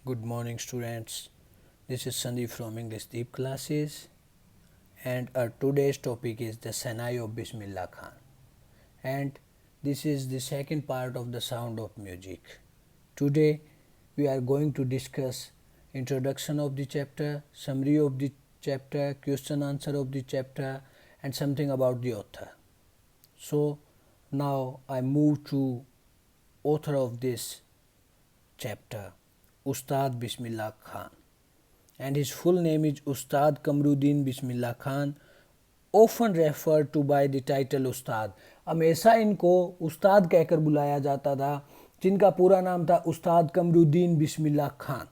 Good morning, students. This is Sandeep from English Deep Classes, and our today's topic is the Sanai of Bismillah Khan. And this is the second part of the Sound of Music. Today, we are going to discuss introduction of the chapter, summary of the chapter, question answer of the chapter, and something about the author. So, now I move to author of this chapter, Ustad Bismillah Khan, and his full name is Ustad Kamruddin Bismillah Khan, often referred to by the title Ustad. हमेशा इनको उस्ताद कहकर बुलाया जाता था, जिनका पूरा नाम था उस्ताद कमरुद्दीन बिस्मिल्लाह खान,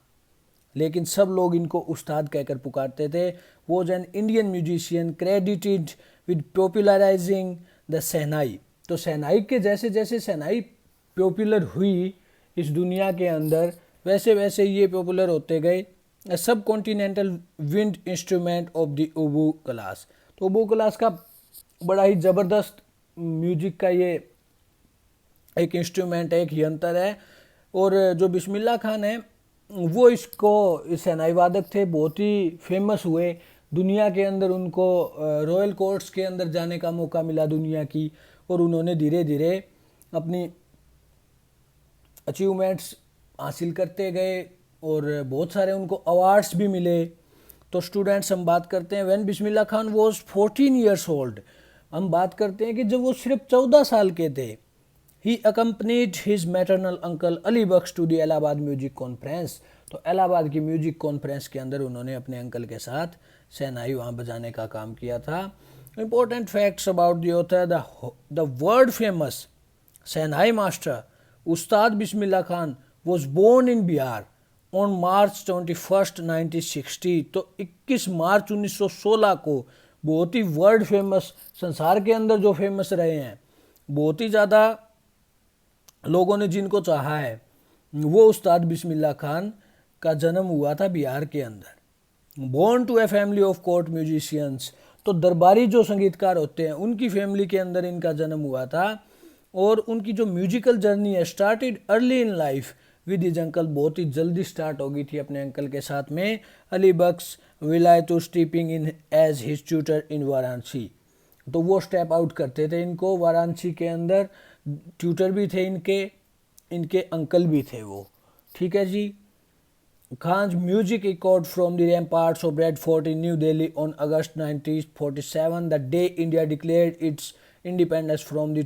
लेकिन सब लोग इनको उस्ताद कहकर पुकारते थे. Was an Indian musician credited with popularizing the shehnai. तो शहनाई के जैसे जैसे शहनाई पॉपुलर हुई इस दुनिया के अंदर, वैसे वैसे ये पॉपुलर होते गए. Subcontinental wind instrument of the oboe class. तो ओबू क्लास का बड़ा ही ज़बरदस्त म्यूजिक का ये एक इंस्ट्रूमेंट है, एक यंत्र है. और जो बिस्मिल्लाह खान है वो इसको शहनाई वादक थे, बहुत ही फेमस हुए दुनिया के अंदर. उनको रॉयल कोर्ट्स के अंदर जाने का मौका मिला दुनिया की, और उन्होंने धीरे धीरे अपनी अचीवमेंट्स हासिल करते गए और बहुत सारे उनको अवार्ड्स भी मिले. तो स्टूडेंट्स, हम बात करते हैं when Bismillah Khan was 14 years old. हम बात करते हैं कि जब वो सिर्फ 14 साल के थे. He accompanied his maternal uncle Ali Bakhsh to the Allahabad music conference. तो इलाहाबाद की म्यूजिक कॉन्फ्रेंस के अंदर उन्होंने अपने अंकल के साथ शहनाई वहाँ बजाने का काम किया था. Important facts about the author. The world famous shehnai master Ustad Bismillah Khan was born in Bihar on March 21st 1960. तो 21 मार्च 1916 को बहुत ही वर्ल्ड फेमस, संसार के अंदर जो फेमस रहे हैं, बहुत ही ज़्यादा लोगों ने जिनको चाहा है, वो उस्ताद बिस्मिल्लाह खान का जन्म हुआ था बिहार के अंदर. Born to a family of court musicians. तो दरबारी जो संगीतकार होते हैं उनकी फैमिली के अंदर इनका जन्म हुआ था. और उनकी जो म्यूजिकल जर्नी है started early in life with his uncle. बहुत ही जल्दी स्टार्ट हो गई थी अपने अंकल के साथ में. अली बख्श विलायत स्टीपिंग इन एज हिज ट्यूटर इन वाराणसी. तो वो स्टेप आउट करते थे इनको वाराणसी के अंदर. ट्यूटर भी थे इनके अंकल भी थे वो. ठीक है जी. Khan's music echoed from the ramparts of Red Fort in New Delhi on August 1947, the day India declared its independence from the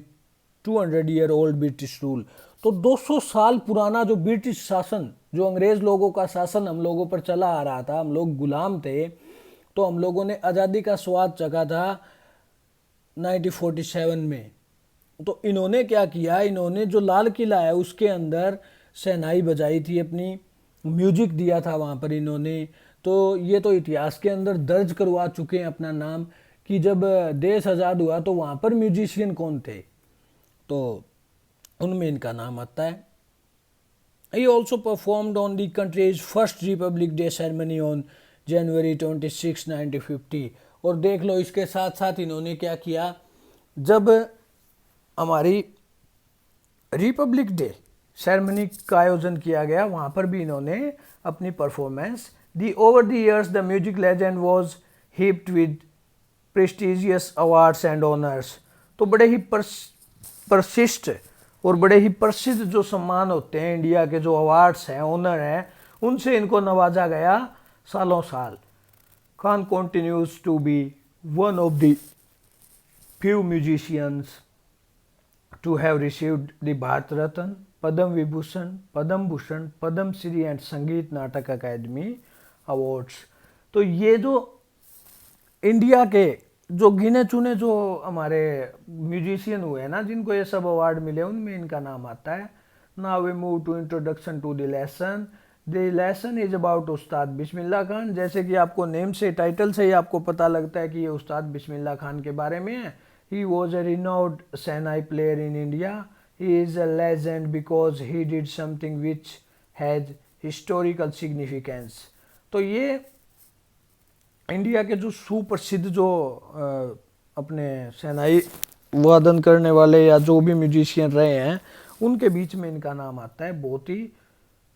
200-year-old British rule. तो 200 साल पुराना जो ब्रिटिश शासन, जो अंग्रेज़ लोगों का शासन हम लोगों पर चला आ रहा था, हम लोग गुलाम थे, तो हम लोगों ने आज़ादी का स्वाद चखा था 1947 में. तो इन्होंने क्या किया, इन्होंने जो लाल किला है उसके अंदर शहनाई बजाई थी, अपनी म्यूजिक दिया था वहाँ पर इन्होंने. तो ये तो इतिहास के अंदर दर्ज करवा चुके हैं अपना नाम कि जब देश आज़ाद हुआ तो वहाँ पर म्यूजिशियन कौन थे, तो उनमें इनका नाम आता है. He also performed on the country's first Republic Day ceremony on January 26, 1950. और देख लो, इसके साथ साथ इन्होंने क्या किया, जब हमारी रिपब्लिक डे सेरेमनी का आयोजन किया गया वहाँ पर भी इन्होंने अपनी performance the. Over the years the music legend was heaped with prestigious awards and honours. तो बड़े ही प्रशिष्ट और बड़े ही प्रसिद्ध जो सम्मान होते हैं, इंडिया के जो अवार्ड्स हैं, ऑनर हैं, उनसे इनको नवाजा गया सालों साल. Khan continues to be one of the few musicians to have received the Bharat Ratna, Padma Vibhushan, Padma Bhushan, Padma Shri and Sangeet Natak academy awards. तो ये जो इंडिया के जो गिने चुने जो हमारे म्यूजिशियन हुए हैं ना, जिनको ये सब अवार्ड मिले, उनमें इनका नाम आता है. Now we move to introduction to the lesson. The lesson is about Ustad Bismillah Khan. जैसे कि आपको नेम से, टाइटल से ही आपको पता लगता है कि ये उस्ताद बिस्मिल्लाह खान के बारे में है. He was a renowned shehnai player in India. He is a legend because he did something which had historical significance. तो ये इंडिया के जो सुप्रसिद्ध जो अपने शहनाई वादन करने वाले या जो भी म्यूजिशियन रहे हैं, उनके बीच में इनका नाम आता है. बहुत ही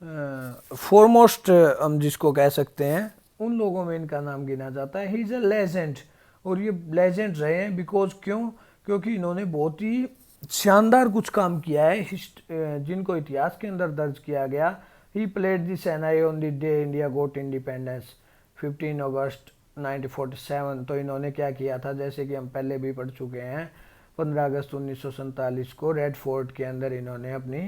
फोरमोस्ट हम जिसको कह सकते हैं, उन लोगों में इनका नाम गिना जाता है। ही इज़ अ लेजेंड, और ये लेजेंड रहे हैं बिकॉज क्यों, क्योंकि इन्होंने बहुत ही शानदार कुछ काम किया है जिनको इतिहास के अंदर दर्ज किया गया। He played the shehnai on the day India got independence 15 अगस्त 1947। तो इन्होंने क्या किया था, जैसे कि हम पहले भी पढ़ चुके हैं, 15 अगस्त 1947 को रेड फोर्ट के अंदर इन्होंने अपनी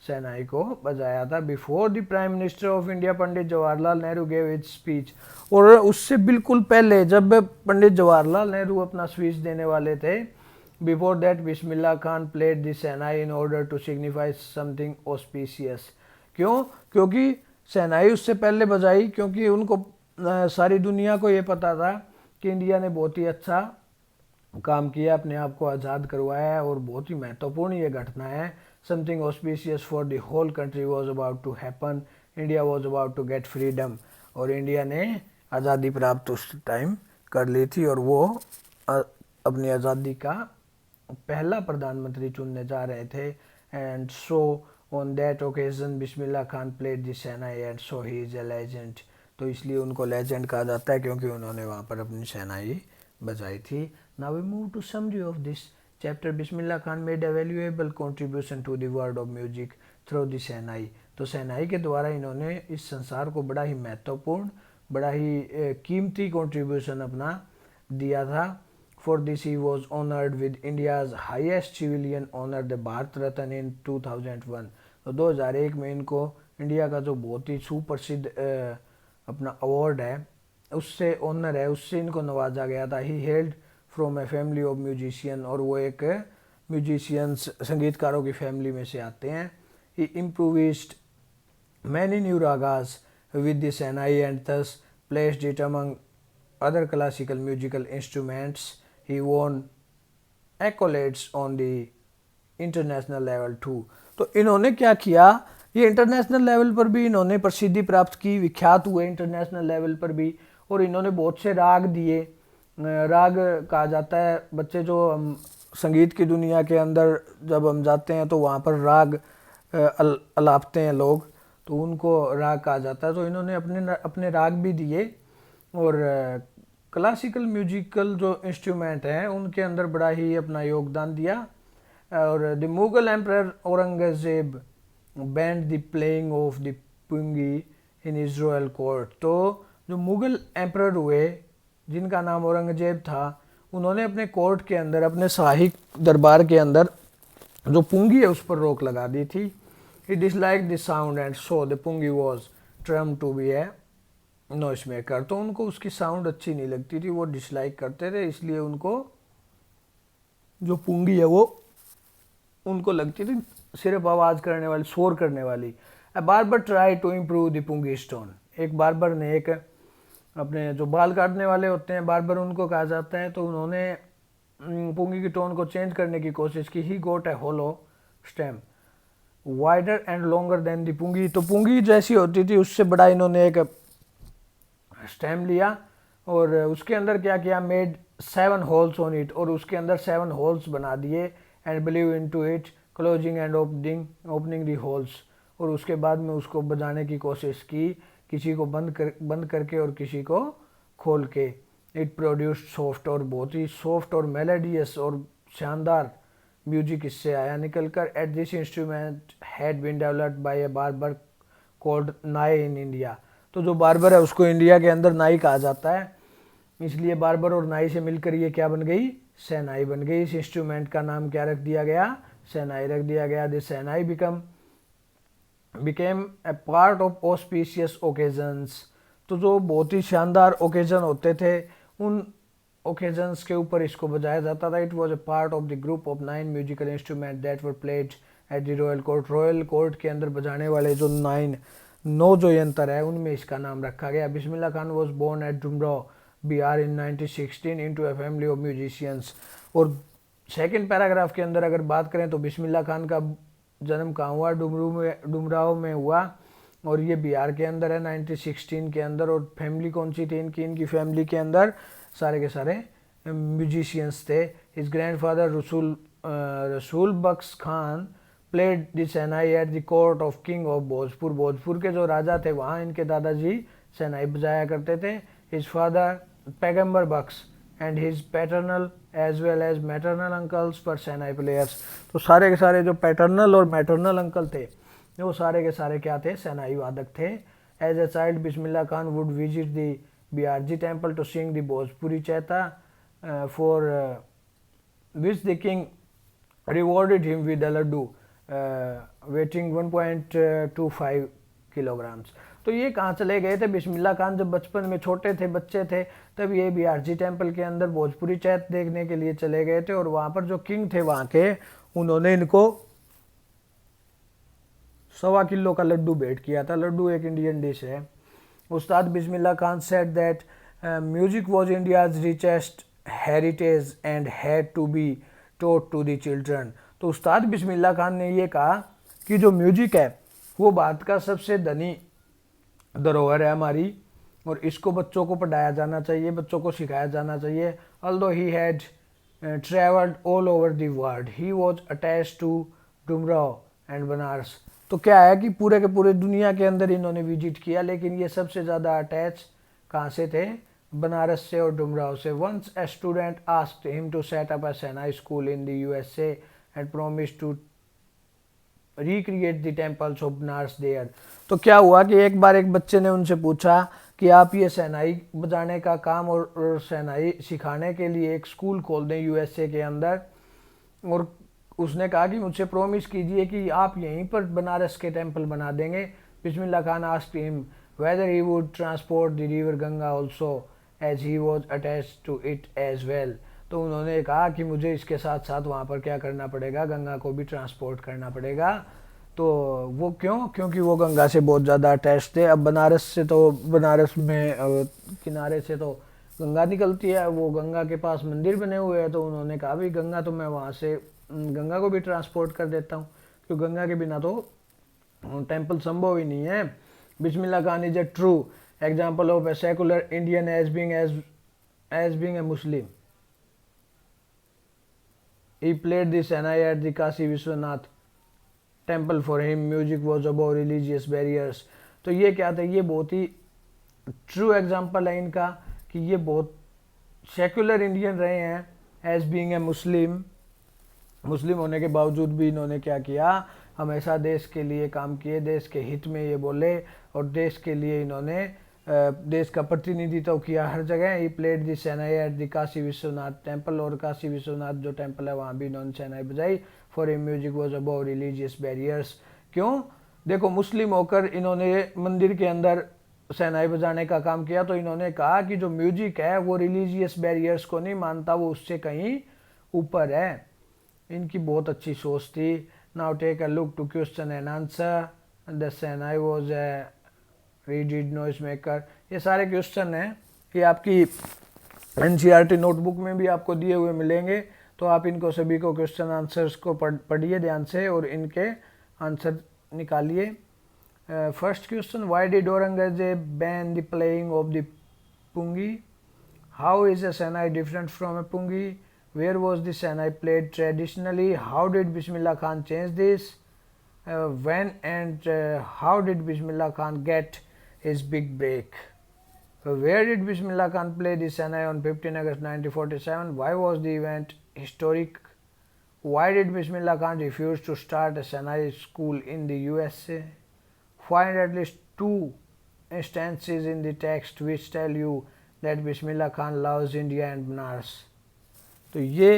सेनाई को बजाया था। Before the prime minister of India Pandit Jawaharlal Nehru gave his speech, और उससे बिल्कुल पहले जब पंडित जवाहरलाल नेहरू अपना स्पीच देने वाले थे, before that Bismillah Khan played the shehnai in order to signify something auspicious. क्यों, क्योंकि सेनाई उससे पहले बजाई, क्योंकि उनको सारी दुनिया को ये पता था कि इंडिया ने बहुत ही अच्छा काम किया, अपने आप को आज़ाद करवाया है, और बहुत ही महत्वपूर्ण ये घटना है। Something auspicious for the whole country was about to happen, India was about to get freedom. और इंडिया ने आज़ादी प्राप्त उस टाइम कर ली थी, और वो अपनी आज़ादी का पहला प्रधानमंत्री चुनने जा रहे थे। And so on that occasion Bismillah Khan played the shehnai and so he is a legend. तो इसलिए उनको लेजेंड कहा जाता है, क्योंकि उन्होंने वहाँ पर अपनी सेनाई बजाई थी। Now we move to summary of this chapter. Bismillah Khan made a valuable contribution to the world of music through the Sehnai. तो सेनाई के द्वारा इन्होंने इस संसार को बड़ा ही महत्वपूर्ण, बड़ा ही कीमती कंट्रीब्यूशन अपना दिया था। For this he was honoured with India's highest civilian honour the Bharat Ratna in 2001। तो 2001 में इनको इंडिया का जो बहुत ही सुप्रसिद्ध अपना अवार्ड है, उससे ऑनर है, उससे इनको नवाजा गया था। He held from A family of musician, और वो एक म्यूजिशियंस संगीतकारों की फैमिली में से आते हैं। He improvised many new ragas with the shehnai and thus placed it among other classical musical instruments. He won accolades on the international level too. तो इन्होंने क्या किया, ये इंटरनेशनल लेवल पर भी इन्होंने प्रसिद्धि प्राप्त की, विख्यात हुए इंटरनेशनल लेवल पर भी, और इन्होंने बहुत से राग दिए। राग कहा जाता है, बच्चे जो हम संगीत की दुनिया के अंदर जब हम जाते हैं तो वहाँ पर राग अलापते हैं लोग, तो उनको राग कहा जाता है। तो इन्होंने अपने राग भी दिए, और क्लासिकल म्यूजिकल जो इंस्ट्रूमेंट हैं उनके अंदर बड़ा ही अपना योगदान दिया। और the Mughal emperor Aurangzeb banned the playing of the pungi in his royal court. तो जो मुगल एम्परर हुए, जिनका नाम औरंगजेब था, उन्होंने अपने कोर्ट के अंदर, अपने शाही दरबार के अंदर जो पुंगी है उस पर रोक लगा दी थी। He dislike the sound and so the pungi was termed to be a noise maker. तो उनको उसकी साउंड अच्छी नहीं लगती थी, वो डिसलाइक करते थे, इसलिए उनको जो पुंगी है वो उनको लगती थी सिर्फ आवाज़ करने वाली, शोर करने वाली। A barber try to improve the pungi stone. एक बार्बर ने, एक अपने जो बाल काटने वाले होते हैं बार्बर उनको कहा जाता है, तो उन्होंने पुंगी की टोन को चेंज करने की कोशिश की। He got a hollow stem wider and longer than the pungi. तो पुंगी जैसी होती थी उससे बड़ा इन्होंने एक स्टेम लिया, और उसके अंदर क्या किया, मेड 7 होल्स ऑन इट, और उसके अंदर 7 होल्स बना दिए। And believe in to it closing and opening the holes. और उसके बाद में उसको बजाने की कोशिश की, किसी को बंद करके और किसी को खोल के। इट प्रोड्यूस्ड सॉफ्ट, और बहुत ही सॉफ्ट और मेलोडियस और शानदार म्यूजिक इससे आया निकल कर। At this instrument had been developed by a barber called nai in India. तो जो बार्बर है उसको इंडिया के अंदर नाई कहा जाता है, इसलिए बार्बर और नाई से मिलकर ये क्या बन गई, सेनाई बन गई। इस इंस्ट्रूमेंट का नाम क्या रख दिया गया, सेनाई रख दिया गया। This shehnai became a part of auspicious occasions. तो जो बहुत ही शानदार ओकेजन होते थे, उन ओकेजन्स के ऊपर इसको बजाया जाता था। It was a part of the group of 9 musical instrument that were played at the royal court. Royal court के अंदर बजाने वाले जो 9 जो यंत्र है उनमें इसका नाम रखा गया। Bismillah Khan was born at Dumraon Bihar in 1916 into a family of musicians. और सेकंड पैराग्राफ के अंदर अगर बात करें तो बिस्मिल्लाह खान का जन्म कहाँ हुआ, डुमराव में हुआ, और ये बिहार के अंदर है 1916 के अंदर। और फैमिली कौन सी थी इनकी फैमिली के अंदर सारे के सारे म्यूजिशियंस थे। His grandfather Rasool Bakhsh Khan played the shehnai at the court of king of Bhojpur. Bhojpur के जो राजा थे वहाँ इनके दादाजी शहनाई बजाया करते थे। His father Paigambar Bakhsh and his paternal as well as maternal uncles were shehnai players. तो सारे के सारे जो पैटर्नल और मैटरनल अंकल थे वो सारे के सारे क्या थे, शहनाई वादक थे। As a child Bismillah Khan would visit the Biharji temple to sing the Bhojpuri chaita for which the king rewarded him with a laddu weighing 1.25 kilograms. तो ये कहाँ चले गए थे, बिस्मिल्लाह खान जब बचपन में छोटे थे, बच्चे थे, तब ये बिहारजी टेम्पल के अंदर भोजपुरी चैत देखने के लिए चले गए थे। और वहाँ पर जो किंग थे वहाँ के, उन्होंने इनको 1.25 किलो का लड्डू भेंट किया था। लड्डू एक इंडियन डिश है। Ustad Bismillah Khan said that music was India's richest heritage and had to be taught to the children. तो उस्ताद बिस्मिल्लाह खान ने ये कहा कि जो म्यूजिक है वो भारत का सबसे धनी धरोहर है हमारी, और इसको बच्चों को पढ़ाया जाना चाहिए, बच्चों को सिखाया जाना चाहिए। Although he had travelled all over the world he was attached to Dumraon and Banaras. तो क्या है कि पूरे के पूरे दुनिया के अंदर इन्होंने विजिट किया, लेकिन ये सबसे ज़्यादा अटैच कहाँ से थे, बनारस से और डुमराव से। Once a student asked him to set up a shehnai school in the USA and promised to recreate the temples of Banaras there. तो क्या हुआ कि एक बार एक बच्चे ने उनसे पूछा कि आप ये शहनाई बजाने का काम और शहनाई सिखाने के लिए एक स्कूल खोल दें यूएसए के अंदर, और उसने कहा कि मुझसे प्रॉमिस कीजिए कि आप यहीं पर बनारस के टेम्पल बना देंगे। Bismillah Khan asked him whether he would transport the river Ganga also as he was attached to it as well. तो उन्होंने कहा कि मुझे इसके साथ साथ वहाँ पर क्या करना पड़ेगा, गंगा को भी ट्रांसपोर्ट करना पड़ेगा। तो वो क्यों, क्योंकि वो गंगा से बहुत ज़्यादा अटैच थे। अब बनारस से तो, बनारस में किनारे से तो गंगा निकलती है, वो गंगा के पास मंदिर बने हुए हैं। तो उन्होंने कहा भी गंगा तो मैं वहाँ से गंगा को भी ट्रांसपोर्ट कर देता हूँ, क्योंकि गंगा के बिना तो टेम्पल संभव ही नहीं है। Bismillah Khan is a true example of a secular Indian as being a Muslim. He played the Shehnai at the Kashi Vishwanath temple. For him, music was above religious barriers. तो ये क्या था, ये बहुत ही ट्रू एग्जाम्पल है इनका कि ये बहुत सेकुलर इंडियन रहे हैं एज बीइंग ए मुस्लिम। मुस्लिम होने के बावजूद भी इन्होंने क्या किया, हमेशा देश के लिए काम किए, देश के हित में ये बोले, और देश के लिए इन्होंने देश का प्रतिनिधित्व किया हर जगह। He played the shehnai at the Kashi Vishwanath temple, और काशी विश्वनाथ जो टेम्पल है वहाँ भी इन्होंने शहनाई बजाई। For him music was above religious barriers. क्यों, देखो मुस्लिम होकर इन्होंने मंदिर के अंदर शहनाई बजाने का काम किया, तो इन्होंने कहा कि जो म्यूजिक है वो रिलीजियस बैरियर्स को नहीं मानता, वो उससे कहीं ऊपर है। इनकी बहुत अच्छी सोच थी। Now take a look to question and answer. The shehnai was a reed noise maker. ये सारे क्वेश्चन हैं, ये आपकी एनसीईआरटी नोटबुक में भी आपको दिए हुए मिलेंगे। तो आप इनको सभी को क्वेश्चन आंसर्स को पढ़िए ध्यान से और इनके आंसर निकालिए। First question, why did Aurangzeb ban the playing of the pungi? How is a shehnai different from a pungi? Where was the shehnai played traditionally? How did Bismillah Khan change this? When and how did Bismillah Khan get his big break? Where did Bismillah Khan play the Shehnai on 15 August 1947? Why was the event historic? Why did Bismillah Khan refuse to start a Shehnai school in the USA? Find at least 2 instances in the text which tell you that Bismillah Khan loves India and Banaras. तो ये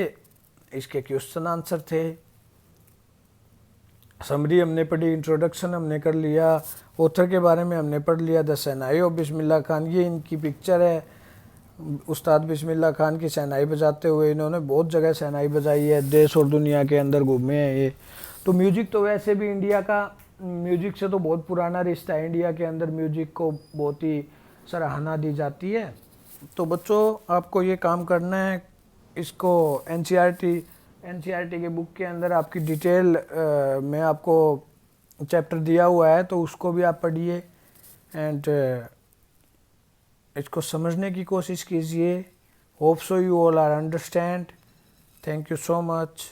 इसके question answer थे। Summary हमने पढ़ी, introduction हमने कर लिया, author के बारे में हमने पढ़ लिया, the shehnai of Bismillah Khan. ये इनकी पिक्चर है, उस्ताद बिस्मिल्लाह खान की शहनाई बजाते हुए। इन्होंने बहुत जगह शहनाई बजाई है, देश और दुनिया के अंदर घूमे हैं ये। तो म्यूजिक तो वैसे भी इंडिया का म्यूजिक से तो बहुत पुराना रिश्ता है। इंडिया के अंदर म्यूजिक को बहुत ही सराहना दी जाती है। तो बच्चों आपको ये काम करना है, इसको एनसीईआरटी के बुक के अंदर आपकी डिटेल में आपको चैप्टर दिया हुआ है, तो उसको भी आप पढ़िए एंड इसको समझने की कोशिश कीजिए। Hope so you all are understand. Thank you so much.